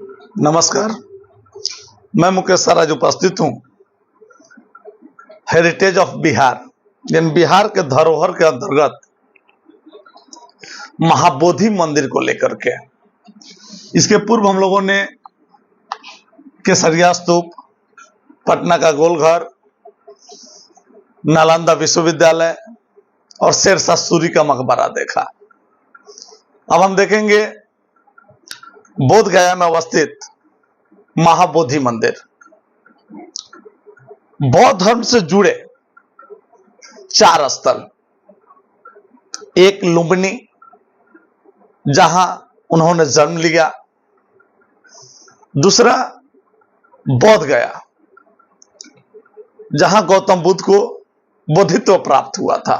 नमस्कार, मैं मुकेश सर आज उपस्थित हूँ हेरिटेज ऑफ बिहार यानी बिहार के धरोहर के अंतर्गत महाबोधि मंदिर को लेकर के। इसके पूर्व हम लोगों ने केसरिया स्तूप, पटना का गोलघर, नालंदा विश्वविद्यालय और शेरशाह सूरी का मकबरा देखा। अब हम देखेंगे बोध गया में अवस्थित महाबोधि मंदिर। बौद्ध धर्म से जुड़े 4 स्थल, एक लुम्बिनी जहां उन्होंने जन्म लिया, दूसरा बोध गया जहां गौतम बुद्ध को बोधित्व प्राप्त हुआ था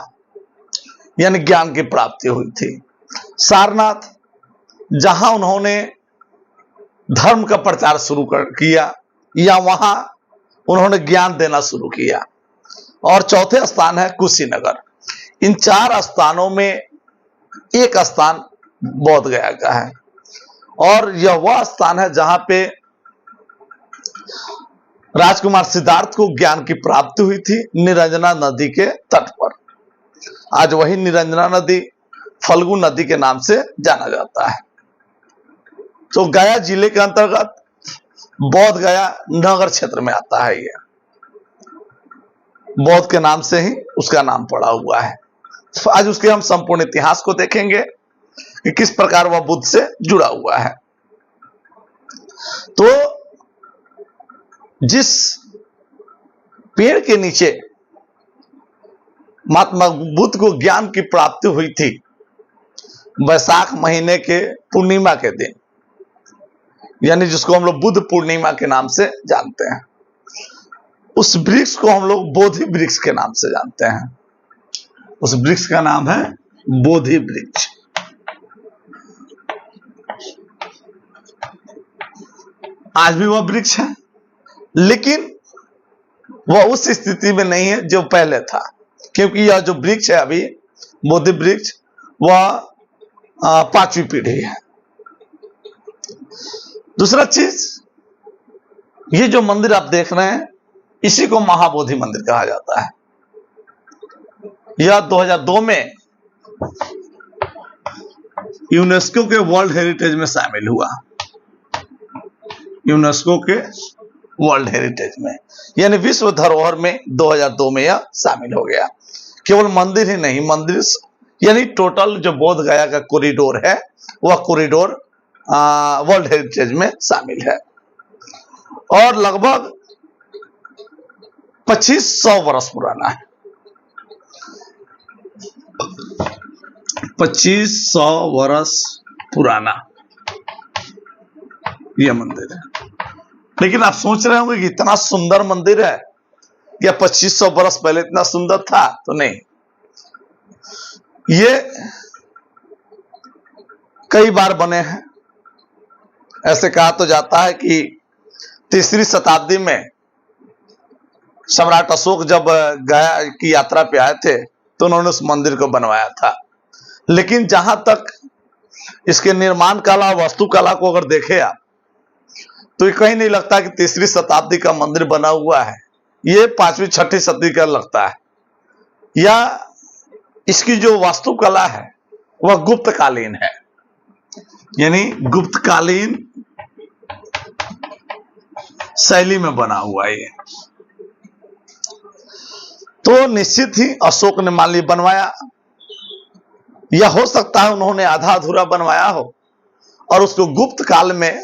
यानी ज्ञान की प्राप्ति हुई थी, सारनाथ जहां उन्होंने धर्म का प्रचार शुरू किया या वहां उन्होंने ज्ञान देना शुरू किया, और चौथे स्थान है कुशीनगर। इन 4 स्थानों में एक स्थान बोध गया का है और यह वह स्थान है जहां पे राजकुमार सिद्धार्थ को ज्ञान की प्राप्ति हुई थी, निरंजना नदी के तट पर। आज वही निरंजना नदी फल्गु नदी के नाम से जाना जाता है। तो गया जिले के अंतर्गत बोध गया नगर क्षेत्र में आता है। यह बौद्ध के नाम से ही उसका नाम पड़ा हुआ है। तो आज उसके हम संपूर्ण इतिहास को देखेंगे कि किस प्रकार वह बुद्ध से जुड़ा हुआ है। तो जिस पेड़ के नीचे महात्मा बुद्ध को ज्ञान की प्राप्ति हुई थी, वैशाख महीने के पूर्णिमा के दिन, यानी जिसको हम लोग बुद्ध पूर्णिमा के नाम से जानते हैं, उस वृक्ष को हम लोग बोधि वृक्ष के नाम से जानते हैं। उस वृक्ष का नाम है बोधि वृक्ष। आज भी वह वृक्ष है, लेकिन वह उस स्थिति में नहीं है जो पहले था, क्योंकि यह जो वृक्ष है अभी बोधि वृक्ष, वह 5वीं पीढ़ी है। दूसरा चीज, ये जो मंदिर आप देख रहे हैं इसी को महाबोधि मंदिर कहा जाता है। यह 2002 में यूनेस्को के वर्ल्ड हेरिटेज में शामिल हुआ। यूनेस्को के वर्ल्ड हेरिटेज में यानी विश्व धरोहर में 2002 में यह शामिल हो गया। केवल मंदिर ही नहीं, मंदिर यानी टोटल जो बोध गया का कॉरिडोर है वह कॉरिडोर वर्ल्ड हेरिटेज में शामिल है और लगभग 2500 वर्ष पुराना है। 2500 वर्ष पुराना यह मंदिर है। लेकिन आप सोच रहे होंगे कि इतना सुंदर मंदिर है, या 2500 वर्ष पहले इतना सुंदर था? तो नहीं, ये कई बार बने हैं। ऐसे कहा तो जाता है कि 3री शताब्दी में सम्राट अशोक जब गया की यात्रा पे आए थे तो उन्होंने उस मंदिर को बनवाया था। लेकिन जहां तक इसके निर्माण कला, वास्तुकला को अगर देखे आप, तो ये कहीं नहीं लगता कि 3री शताब्दी का मंदिर बना हुआ है। ये 5वीं 6ठी शताब्दी का लगता है, या इसकी जो वास्तुकला है वह गुप्तकालीन है, यानी गुप्तकालीन शैली में बना हुआ है। तो निश्चित ही अशोक ने मान ली बनवाया, या हो सकता है उन्होंने आधा अधूरा बनवाया हो और उसको गुप्त काल में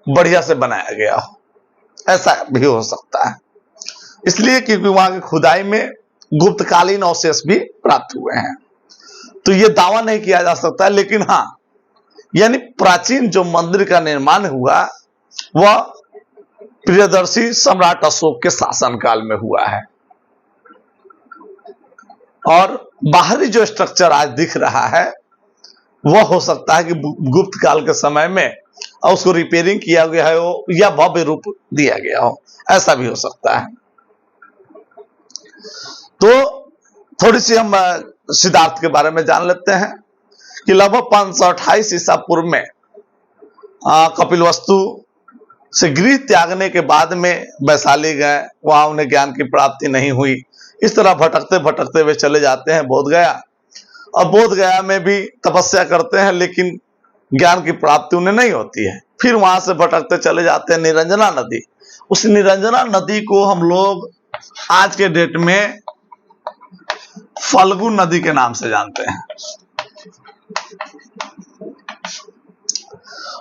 बढ़िया से बनाया गया हो, ऐसा भी हो सकता है। इसलिए क्योंकि वहां की खुदाई में गुप्तकालीन अवशेष भी प्राप्त हुए हैं, तो यह दावा नहीं किया जा सकता। लेकिन हाँ, यानी प्राचीन जो मंदिर का निर्माण हुआ वह प्रियदर्शी सम्राट अशोक के शासनकाल में हुआ है, और बाहरी जो स्ट्रक्चर आज दिख रहा है वह हो सकता है कि गुप्त काल के समय में और उसको रिपेयरिंग किया गया हो या भव्य रूप दिया गया हो, ऐसा भी हो सकता है। तो थोड़ी सी हम सिद्धार्थ के बारे में जान लेते हैं कि लगभग 528 ईसा पूर्व में कपिलवस्तु से गृह त्यागने के बाद में वैशाली गए, वहां उन्हें ज्ञान की प्राप्ति नहीं हुई। इस तरह भटकते भटकते वे चले जाते हैं बोध गया, और बोध गया में भी तपस्या करते हैं, लेकिन ज्ञान की प्राप्ति उन्हें नहीं होती है। फिर वहां से भटकते चले जाते हैं निरंजना नदी। उस निरंजना नदी को हम लोग आज के डेट में फल्गु नदी के नाम से जानते हैं।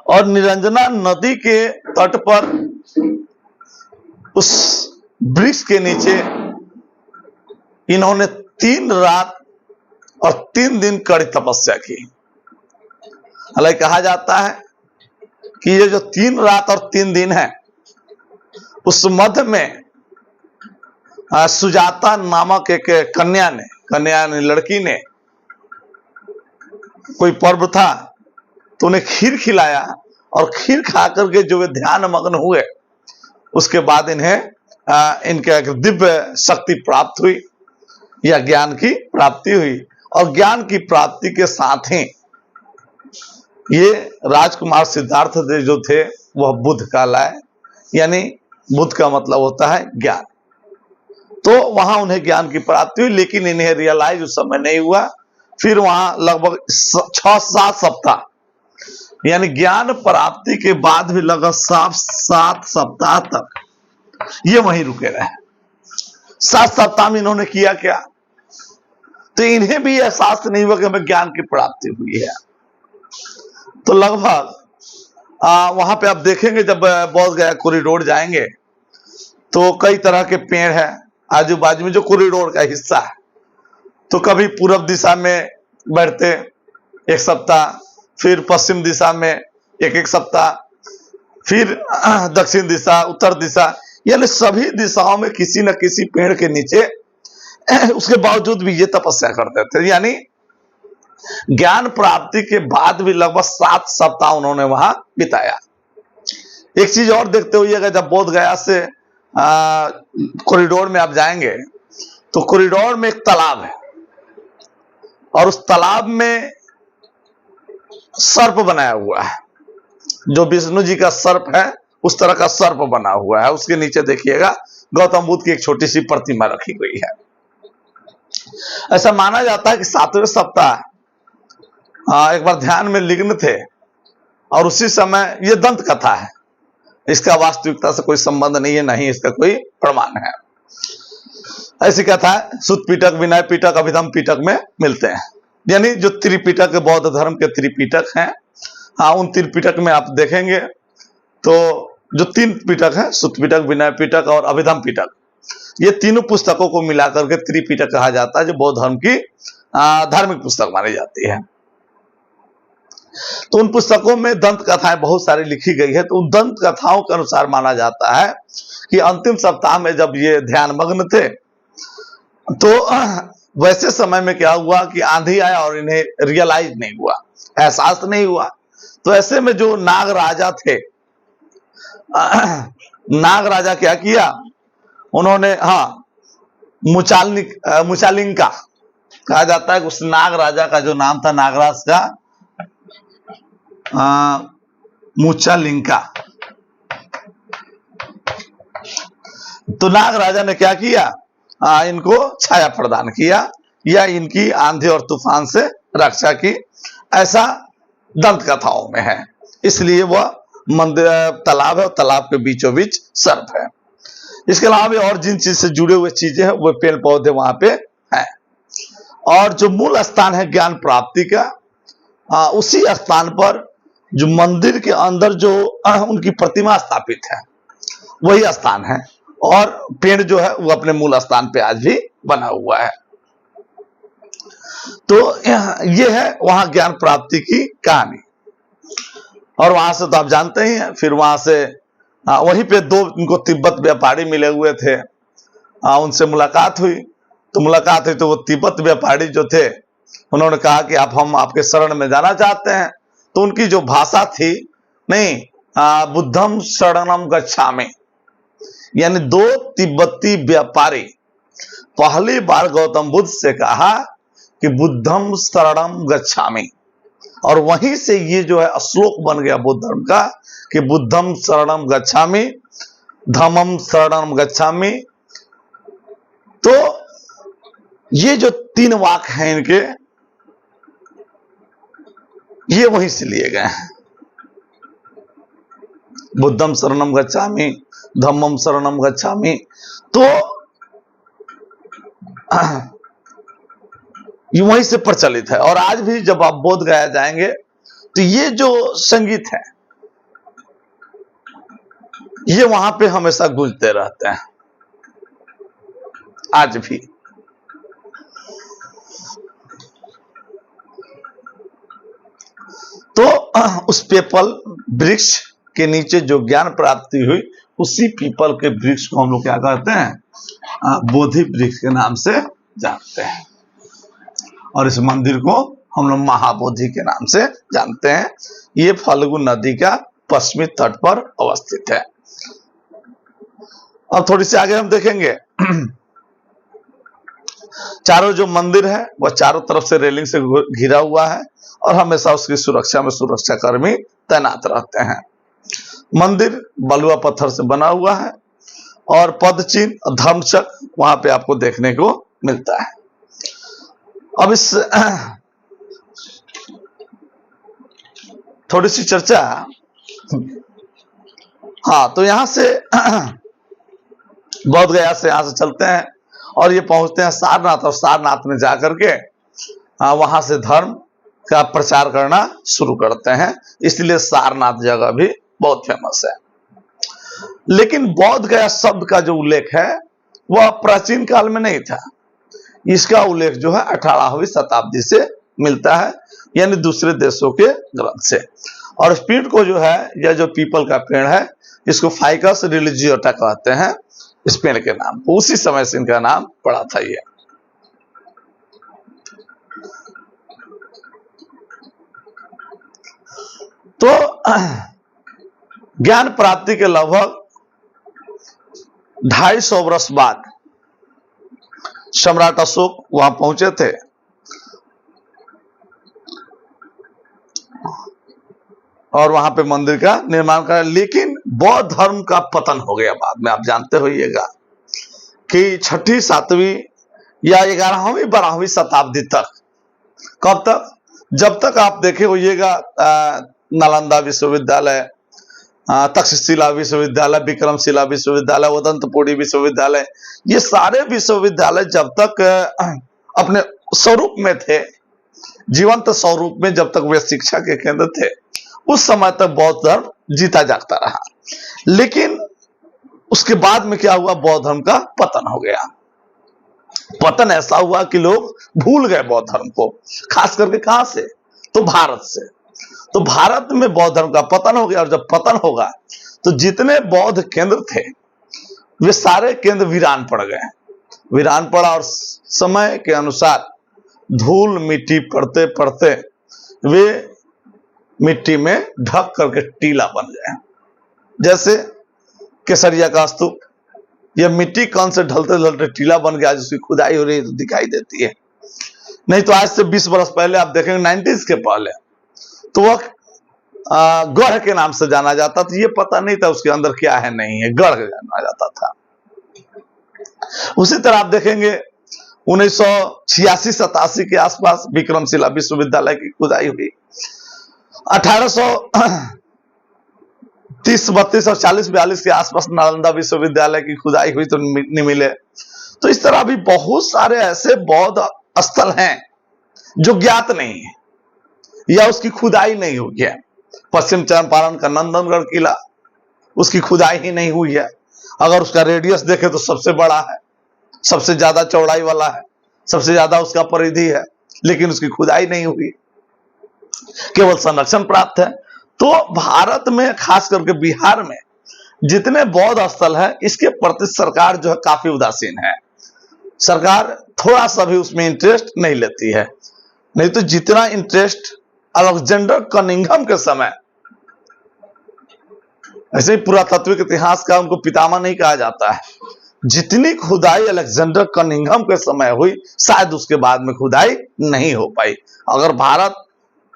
और निरंजना नदी के तट पर उस वृक्ष के नीचे इन्होंने 3 रात और 3 दिन कड़ी तपस्या की। हालांकि कहा जाता है कि ये जो 3 रात और 3 दिन है, उस मध्य में सुजाता नामक एक कन्या ने लड़की ने, कोई पर्व था तो उन्हें खीर खिलाया, और खीर खा करके जो वे ध्यान मग्न हुए, उसके बाद इन्हें इनके दिव्य शक्ति प्राप्त हुई या ज्ञान की प्राप्ति हुई। और ज्ञान की प्राप्ति के साथ ही ये राजकुमार सिद्धार्थ जो थे वह बुद्ध कहलाए, यानी बुद्ध का मतलब होता है ज्ञान। तो वहां उन्हें ज्ञान की प्राप्ति हुई, लेकिन इन्हें रियलाइज उस समय नहीं हुआ। फिर वहां लगभग 6-7 सप्ताह, यानी ज्ञान प्राप्ति के बाद भी लगभग 7 सप्ताह तक ये वहीं रुके रहे। 7 सप्ताह में इन्होंने किया क्या? तो इन्हें भी एहसास नहीं हुआ कि हमें ज्ञान की प्राप्ति हुई है। तो लगभग वहां पे आप देखेंगे, जब बोध गया कॉरिडोर जाएंगे तो कई तरह के पेड़ हैं आजू बाजू में, जो कॉरिडोर का हिस्सा है। तो कभी पूर्व दिशा में बैठते 1 सप्ताह, फिर पश्चिम दिशा में 1 सप्ताह, फिर दक्षिण दिशा, उत्तर दिशा, यानी सभी दिशाओं में किसी न किसी पेड़ के नीचे उसके बावजूद भी ये तपस्या करते थे। यानी ज्ञान प्राप्ति के बाद भी लगभग 7 सप्ताह उन्होंने वहां बिताया। एक चीज और देखते हुए, अगर जब बोध गया से कॉरिडोर में आप जाएंगे तो कॉरिडोर में एक तालाब है, और उस तालाब में सर्प बनाया हुआ है, जो विष्णु जी का सर्प है उस तरह का सर्प बना हुआ है। उसके नीचे देखिएगा गौतम बुद्ध की एक छोटी सी प्रतिमा रखी गई है। ऐसा माना जाता है कि 7वें सप्ताह एक बार ध्यान में लिग्न थे, और उसी समय, ये दंत कथा है, इसका वास्तविकता से कोई संबंध नहीं है, नहीं इसका कोई प्रमाण है। ऐसी कथा है, सुत पिटक, विनय पिटक, अभिधम पिटक में मिलते हैं। यानी जो त्रिपिटक, बौद्ध धर्म के त्रिपिटक हैं, उन त्रिपिटक में आप देखेंगे तो जो 3 पिटक है, सुत पिटक, विनय पिटक और अभिधम पिटक, ये तीनों पुस्तकों को मिलाकर के त्रिपिटक कहा जाता है, जो बौद्ध धर्म की धार्मिक पुस्तक मानी जाती है। तो उन पुस्तकों में दंत कथाएं बहुत सारी लिखी गई है। तो उन दंत कथाओं के अनुसार माना जाता है कि अंतिम सप्ताह में जब ये ध्यान मग्न थे, तो वैसे समय में क्या हुआ कि आंधी आया और इन्हें रियलाइज नहीं हुआ, एहसास नहीं हुआ। तो ऐसे में जो नाग राजा थे, नाग राजा क्या किया, उन्होंने मुचालिंका कहा जाता है कि उस नाग राजा का जो नाम था नागराज का, मुचालिंका। तो नाग राजा ने क्या किया, इनको छाया प्रदान किया या इनकी आंधी और तूफान से रक्षा की। ऐसा दंत कथाओं में है, इसलिए वह मंदिर तालाब है और तालाब के बीचों बीच सर्प है। इसके अलावा भी और जिन चीज से जुड़े हुए चीजें हैं वो पेड़ पौधे वहां पे हैं। और जो मूल स्थान है ज्ञान प्राप्ति का, उसी स्थान पर जो मंदिर के अंदर जो उनकी प्रतिमा स्थापित है वही स्थान है, और पेड़ जो है वो अपने मूल स्थान पे आज भी बना हुआ है। तो ये है वहां ज्ञान प्राप्ति की कहानी। और वहां से तो आप जानते ही हैं, फिर वहां से वहीं पे 2 इनको तिब्बत व्यापारी मिले हुए थे, उनसे मुलाकात हुई। तो वो तिब्बत व्यापारी जो थे, उन्होंने कहा कि हम आपके शरण में जाना चाहते हैं। तो उनकी जो भाषा थी, नहीं बुद्धम शरणम गच्छामि, यानी 2 तिब्बती व्यापारी पहली बार गौतम बुद्ध से कहा कि बुद्धम शरणम गच्छामि, और वहीं से ये जो है श्लोक बन गया बुद्ध धर्म का कि बुद्धम शरणम गच्छामि, धम्मम शरणम गच्छामि। तो ये जो 3 वाक्य हैं इनके, ये वहीं से लिए गए हैं। बुद्धम शरणम गच्छामि, धम्मम शरणम गच्छामि। तो ये वहीं से प्रचलित है। और आज भी जब आप बोध गया जाएंगे तो ये जो संगीत है ये वहां पे हमेशा गूंजते रहते हैं आज भी। तो उस पीपल वृक्ष के नीचे जो ज्ञान प्राप्ति हुई, उसी पीपल के वृक्ष को हम लोग क्या कहते हैं, बोधि वृक्ष के नाम से जानते हैं। और इस मंदिर को हम लोग महाबोधि के नाम से जानते हैं। ये फल्गु नदी का पश्चिमी तट पर अवस्थित है। अब थोड़ी सी आगे हम देखेंगे, चारों जो मंदिर है वह चारों तरफ से रेलिंग से घिरा हुआ है और हमेशा उसकी सुरक्षा में सुरक्षाकर्मी तैनात रहते हैं। मंदिर बलुआ पत्थर से बना हुआ है और पद चिन्ह धर्मचक्र वहां पे आपको देखने को मिलता है। अब इस थोड़ी सी चर्चा, हाँ, तो यहां से बोध गया से यहां से चलते हैं और ये पहुंचते हैं सारनाथ। और सारनाथ में जाकर के वहां से धर्म का प्रचार करना शुरू करते हैं। इसलिए सारनाथ जगह भी बहुत फेमस है। लेकिन बोध गया शब्द का जो उल्लेख है वह प्राचीन काल में नहीं था। इसका उल्लेख जो है 18वीं शताब्दी से मिलता है, यानी दूसरे देशों के ग्रंथ से। और इस पेड़ को जो है, यह जो पीपल का पेड़ है, इसको फाइकस रिलिजियोटा कहते हैं इस पेड़ के नाम को। उसी समय से इनका नाम पड़ा था ये। तो ज्ञान प्राप्ति के लगभग 250 वर्ष बाद सम्राट अशोक वहां पहुंचे थे और वहां पे मंदिर का निर्माण करा। लेकिन बौद्ध धर्म का पतन हो गया बाद में। आप जानते होइएगा कि 6वीं 7वीं या 11वीं 12वीं शताब्दी तक, कब तक, जब तक आप देखे होइएगा नालंदा विश्वविद्यालय, तक्षशिला विश्वविद्यालय, विक्रमशिला विश्वविद्यालय, उदंतपुरी विश्वविद्यालय, ये सारे विश्वविद्यालय जब तक अपने स्वरूप में थे, जीवंत स्वरूप में जब तक वे शिक्षा के केंद्र थे, उस समय तक बौद्ध धर्म जीता जागता रहा। लेकिन उसके बाद में क्या हुआ, बौद्ध धर्म का पतन हो गया। पतन ऐसा हुआ कि लोग भूल गए बौद्ध धर्म को। खास करके कहां से, तो भारत से। तो भारत में बौद्ध धर्म का पतन हो गया। और जब पतन होगा तो जितने बौद्ध केंद्र थे वे सारे केंद्र वीरान पड़ गए। वीरान पड़ा और समय के अनुसार धूल मिट्टी पड़ते पड़ते वे मिट्टी में ढक करके टीला बन गए। जैसे केसरिया का स्तूप, यह मिट्टी कण से ढलते ढलते टीला बन गया, जिसकी खुदाई हो रही है तो दिखाई देती है। नहीं तो आज से 20 वर्ष पहले आप देखेंगे, 90s के पहले, तो वह गढ़ के नाम से जाना जाता था। ये पता नहीं था उसके अंदर क्या है नहीं है, गढ़ जाना जाता था। उसी तरह आप देखेंगे 1986-87 के आसपास विक्रमशिला विश्वविद्यालय की खुदाई हुई। 1830-32 और 40-42 के आसपास नालंदा विश्वविद्यालय की खुदाई हुई तो नहीं मिले। तो इस तरह भी बहुत सारे ऐसे बौद्ध स्थल हैं जो ज्ञात नहीं है या उसकी खुदाई नहीं हुई है। पश्चिम चंपारण का नंदनगढ़ किला, उसकी खुदाई ही नहीं हुई है। अगर उसका रेडियस देखे तो सबसे बड़ा है, सबसे ज्यादा चौड़ाई वाला है, सबसे ज्यादा उसका परिधि है, लेकिन उसकी खुदाई नहीं हुई, केवल संरक्षण प्राप्त है। तो भारत में, खास करके बिहार में जितने बौद्ध स्थल है, इसके प्रति सरकार जो है काफी उदासीन है। सरकार थोड़ा सा भी उसमें इंटरेस्ट नहीं लेती है। नहीं तो जितना इंटरेस्ट अलेक्जेंडर कनिंघम के समय, ऐसे ही पुरातात्विक इतिहास का उनको पितामह नहीं कहा जाता है, जितनी खुदाई अलेक्जेंडर कनिंघम के समय हुई, शायद उसके बाद में खुदाई नहीं हो पाई। अगर भारत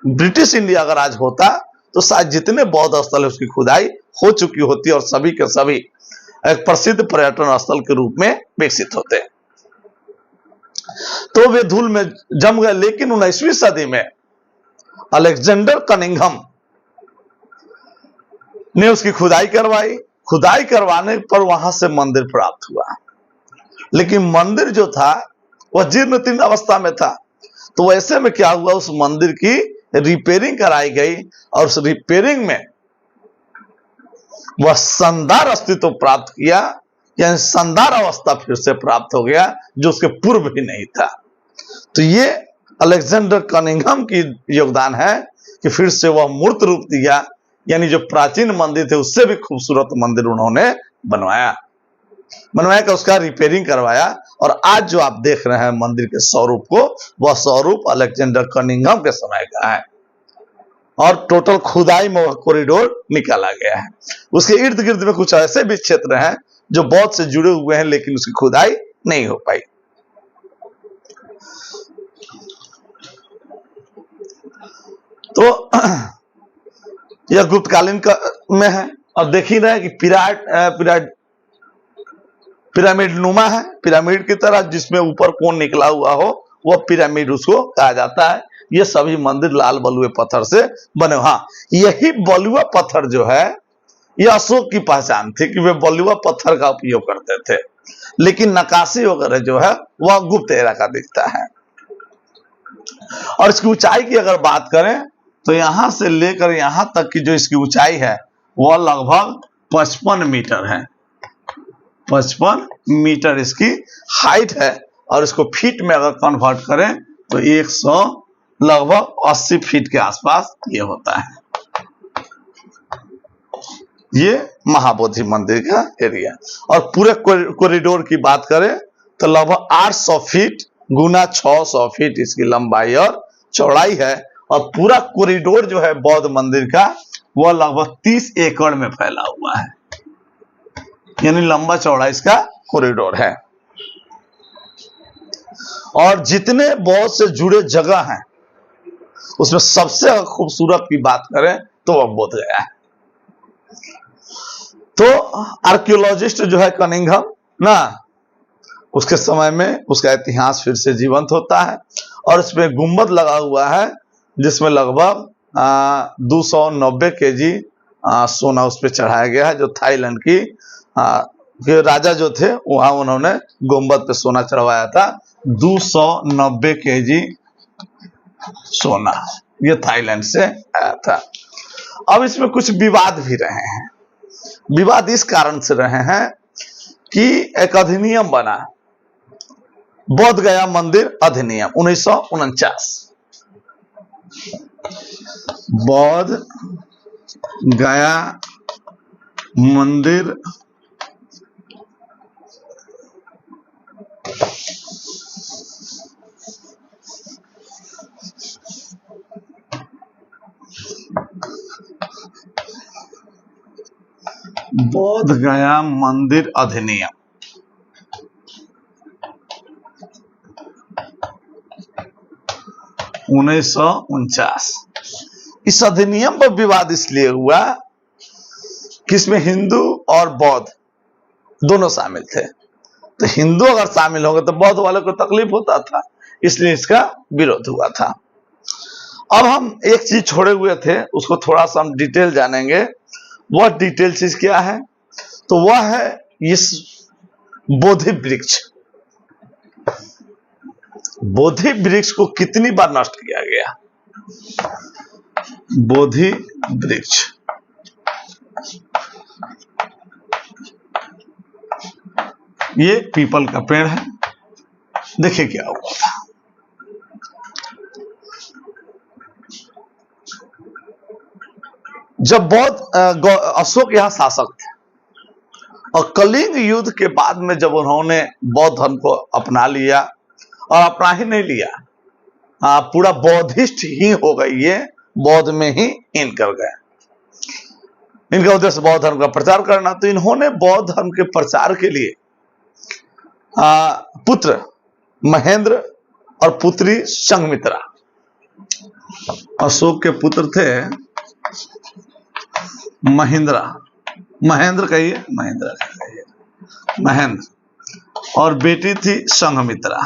ब्रिटिश इंडिया अगर आज होता तो शायद जितने बौद्ध स्थल है उसकी खुदाई हो चुकी होती और सभी के सभी एक प्रसिद्ध पर्यटन स्थल के रूप में विकसित होते। तो वे धूल में जम गए, लेकिन 19वीं सदी में अलेक्जेंडर कनिंघम ने उसकी खुदाई करवाई। खुदाई करवाने पर वहां से मंदिर प्राप्त हुआ, लेकिन मंदिर जो था वह जीर्ण तीर्ण अवस्था में था। तो ऐसे में क्या हुआ, उस मंदिर की रिपेयरिंग कराई गई और उस रिपेयरिंग में वह शानदार अस्तित्व प्राप्त किया, यानी शानदार अवस्था फिर से प्राप्त हो गया जो उसके पूर्व भी नहीं था। तो ये अलेक्जेंडर कनिंघम की योगदान है कि फिर से वह मूर्त रूप दिया, यानी जो प्राचीन मंदिर थे उससे भी खूबसूरत मंदिर उन्होंने बनवाया कर उसका रिपेयरिंग करवाया। और आज जो आप देख रहे हैं मंदिर के स्वरूप को, वह स्वरूप अलेक्जेंडर कनिंघम के समय का है और टोटल खुदाई में वह कॉरिडोर निकाला गया है। उसके इर्द गिर्द में कुछ ऐसे भी क्षेत्र हैं जो बौद्ध से जुड़े हुए हैं, लेकिन उसकी खुदाई नहीं हो पाई। तो यह गुप्तकालीन में है और देख ही रहे कि पिरामिड नुमा है, पिरामिड की तरह जिसमें ऊपर कोन निकला हुआ हो वह पिरामिड उसको कहा जाता है। ये सभी मंदिर लाल बलुए पत्थर से बने। हाँ, यही बलुआ पत्थर जो है यह अशोक की पहचान थी कि वे बलुआ पत्थर का उपयोग करते थे, लेकिन नक्काशी वगैरह जो है वह गुप्त एरा का दिखता है। और इसकी ऊंचाई की अगर बात करें तो यहां से लेकर यहां तक की जो इसकी ऊंचाई है वह लगभग 55 मीटर है। 55 मीटर इसकी हाइट है और इसको फीट में अगर कन्वर्ट करें तो 100 लगभग 80 फीट के आसपास ये होता है। ये महाबोधि मंदिर का एरिया। और पूरे कॉरिडोर की बात करें तो लगभग 800 फीट गुना 600 फीट इसकी लंबाई और चौड़ाई है। और पूरा कॉरिडोर जो है बौद्ध मंदिर का वह लगभग 30 एकड़ में फैला हुआ है, यानी लंबा चौड़ा इसका कॉरिडोर है। और जितने बौद्ध से जुड़े जगह हैं उसमें सबसे खूबसूरत की बात करें तो वह बोध गया है। तो आर्कियोलॉजिस्ट जो है कनिंघम ना, उसके समय में उसका इतिहास फिर से जीवंत होता है और इसमें गुंबद लगा हुआ है जिसमें लगभग 290 केजी सोना उस पर चढ़ाया गया है। जो थाईलैंड की के राजा जो थे वहां उन्होंने गुंबद पे सोना चढ़वाया था, 290 केजी सोना, ये थाईलैंड से आया था। अब इसमें कुछ विवाद भी रहे हैं। विवाद इस कारण से रहे हैं कि एक अधिनियम बना, बोध गया मंदिर अधिनियम 1949। बोध गया मंदिर बोध गया मंदिर अधिनियम 1949। इस अधिनियम पर विवाद इसलिए हुआ कि इसमें हिंदू और बौद्ध दोनों शामिल थे। तो हिंदू अगर शामिल होंगे तो बौद्ध वाले को तकलीफ होता था, इसलिए इसका विरोध हुआ था। अब हम एक चीज छोड़े हुए थे, उसको थोड़ा सा हम डिटेल जानेंगे। वह डिटेल चीज क्या है? तो वह है इस बोधि वृक्ष। बोधि वृक्ष को कितनी बार नष्ट किया गया? बोधि वृक्ष ये पीपल का पेड़ है। देखिए क्या हुआ था। जब बौद्ध अशोक यहां शासक थे और कलिंग युद्ध के बाद में जब उन्होंने बौद्ध धर्म को अपना लिया, और अपना ही नहीं लिया, पूरा बौद्धिस्ट ही हो गई, ये बौद्ध में ही इन कर गए। इनका उद्देश्य बौद्ध धर्म का प्रचार करना। तो इन्होंने बौद्ध धर्म के प्रचार के लिए पुत्र महेंद्र और पुत्री संघमित्रा, अशोक के पुत्र थे महेंद्र, महेंद्र कहिए, महेंद्र कहिए, महेंद्र, और बेटी थी संघमित्रा।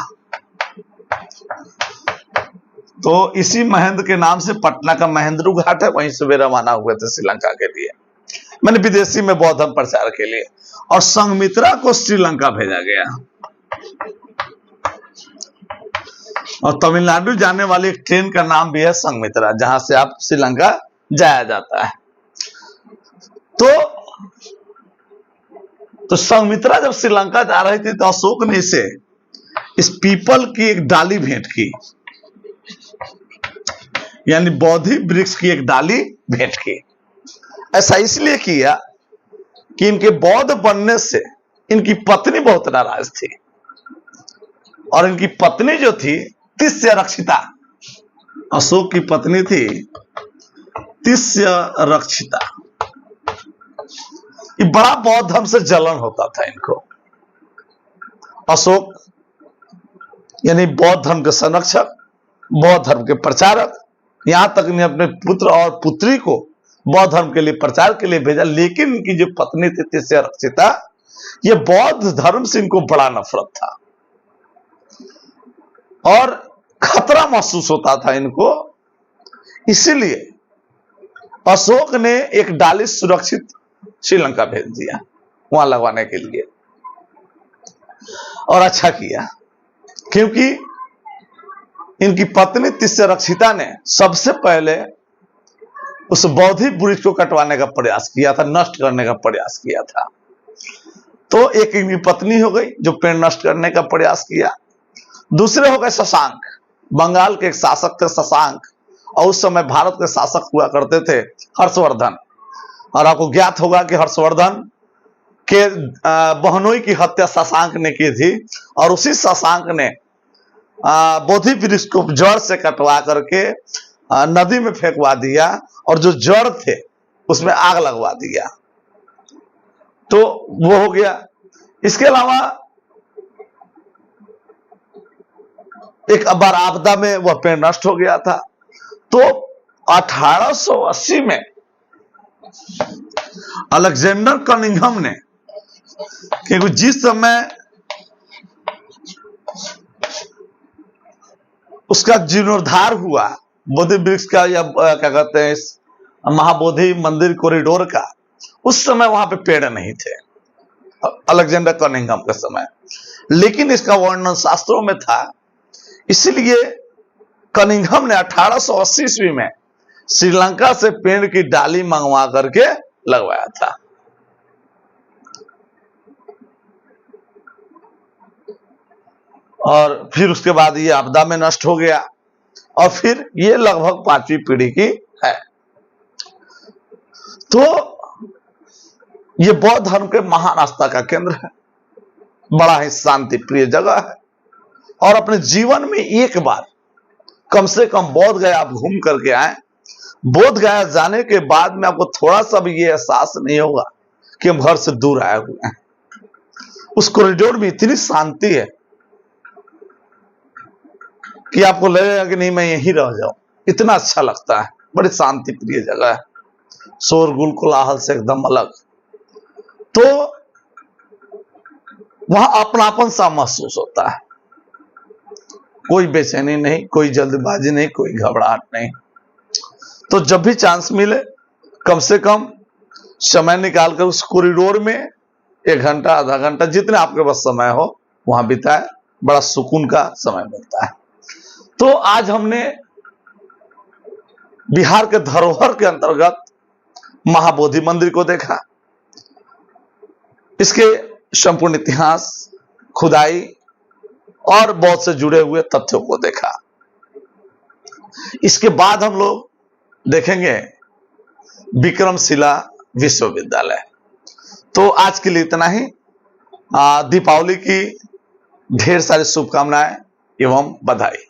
तो इसी महेंद्र के नाम से पटना का महेंद्र घाट है, वहीं से वे रवाना हुए थे श्रीलंका के लिए, मैंने विदेशी में बौद्ध धर्म प्रचार के लिए, और संघमित्रा को श्रीलंका भेजा गया। और तमिलनाडु जाने वाली एक ट्रेन का नाम भी है संघमित्रा, जहां से आप श्रीलंका जाया जाता है। तो संघमित्रा जब श्रीलंका जा रही थी तो अशोक ने इसे इस पीपल की एक डाली भेंट की, यानी बोधि वृक्ष की एक डाली भेंट की। ऐसा इसलिए किया कि इनके बौद्ध बनने से इनकी पत्नी बहुत नाराज थी, और इनकी पत्नी जो थी तिष्य रक्षिता, अशोक की पत्नी थी तिष्य रक्षिता। ये बड़ा बौद्ध धर्म से जलन होता था इनको। अशोक यानी बौद्ध धर्म के संरक्षक, बौद्ध धर्म के प्रचारक, यहां तक इन्हें अपने पुत्र और पुत्री को बौद्ध धर्म के लिए प्रचार के लिए भेजा। लेकिन इनकी जो पत्नी थी तिष्य रक्षिता, ये बौद्ध धर्म से इनको बड़ा नफरत था और खतरा महसूस होता था इनको। इसीलिए अशोक ने एक डाली सुरक्षित श्रीलंका भेज दिया वहां लगवाने के लिए, और अच्छा किया, क्योंकि इनकी पत्नी तिष्य रक्षिता ने सबसे पहले उस बौद्धि वृक्ष को कटवाने का प्रयास किया था, नष्ट करने का प्रयास किया था। तो एक इनकी पत्नी हो गई जो पेड़ नष्ट करने का प्रयास किया। दूसरे हो गए शशांक, बंगाल के एक शासक थे शशांक, और उस समय भारत के शासक हुआ करते थे हर्षवर्धन। और आपको ज्ञात होगा कि हर्षवर्धन के बहनोई की हत्या शशांक ने की थी, और उसी शशांक ने बोधि वृक्ष को जड़ से कटवा करके नदी में फेंकवा दिया, और जो जड़ थे उसमें आग लगवा दिया। तो वो हो गया। इसके अलावा एक बार आपदा में वह पेड़ नष्ट हो गया था। तो 1880 में अलेक्जेंडर कनिंघम ने, क्योंकि जिस समय उसका जीर्णोद्धार हुआ बोधि वृक्ष का, या क्या कहते हैं इस महाबोधि मंदिर कॉरिडोर का, उस समय वहां पे पेड़ नहीं थे अलेक्जेंडर कनिंघम के समय, लेकिन इसका वर्णन शास्त्रों में था। इसलिए कनिंघम ने 1880 ईस्वी में श्रीलंका से पेड़ की डाली मंगवा करके लगवाया था। और फिर उसके बाद ये आपदा में नष्ट हो गया, और फिर ये लगभग 5वीं पीढ़ी की है। तो ये बौद्ध धर्म के महान आस्था का केंद्र है, बड़ा ही शांति प्रिय जगह है। और अपने जीवन में एक बार कम से कम बोध गया आप घूम करके आए। बोध गया जाने के बाद में आपको थोड़ा सा भी ये एहसास नहीं होगा कि हम घर से दूर आए हुए हैं। उस कॉरिडोर में इतनी शांति है कि आपको लगेगा कि नहीं मैं यहीं रह जाऊं, इतना अच्छा लगता है। बड़ी शांति प्रिय जगह है, शोरगुल कोलाहल से एकदम अलग। तो वहां अपनापन सा महसूस होता है, कोई बेचैनी नहीं, कोई जल्दबाजी नहीं, कोई घबराहट नहीं। तो जब भी चांस मिले कम से कम समय निकालकर उस कॉरिडोर में 1 घंटा आधा घंटा जितने आपके पास समय हो वहां बिताए, बड़ा सुकून का समय मिलता है। तो आज हमने बिहार के धरोहर के अंतर्गत महाबोधि मंदिर को देखा, इसके संपूर्ण इतिहास, खुदाई और बौद्ध से जुड़े हुए तथ्यों को देखा। इसके बाद हम लोग देखेंगे विक्रमशिला विश्वविद्यालय। तो आज के लिए इतना ही। दीपावली की ढेर सारी शुभकामनाएं एवं बधाई।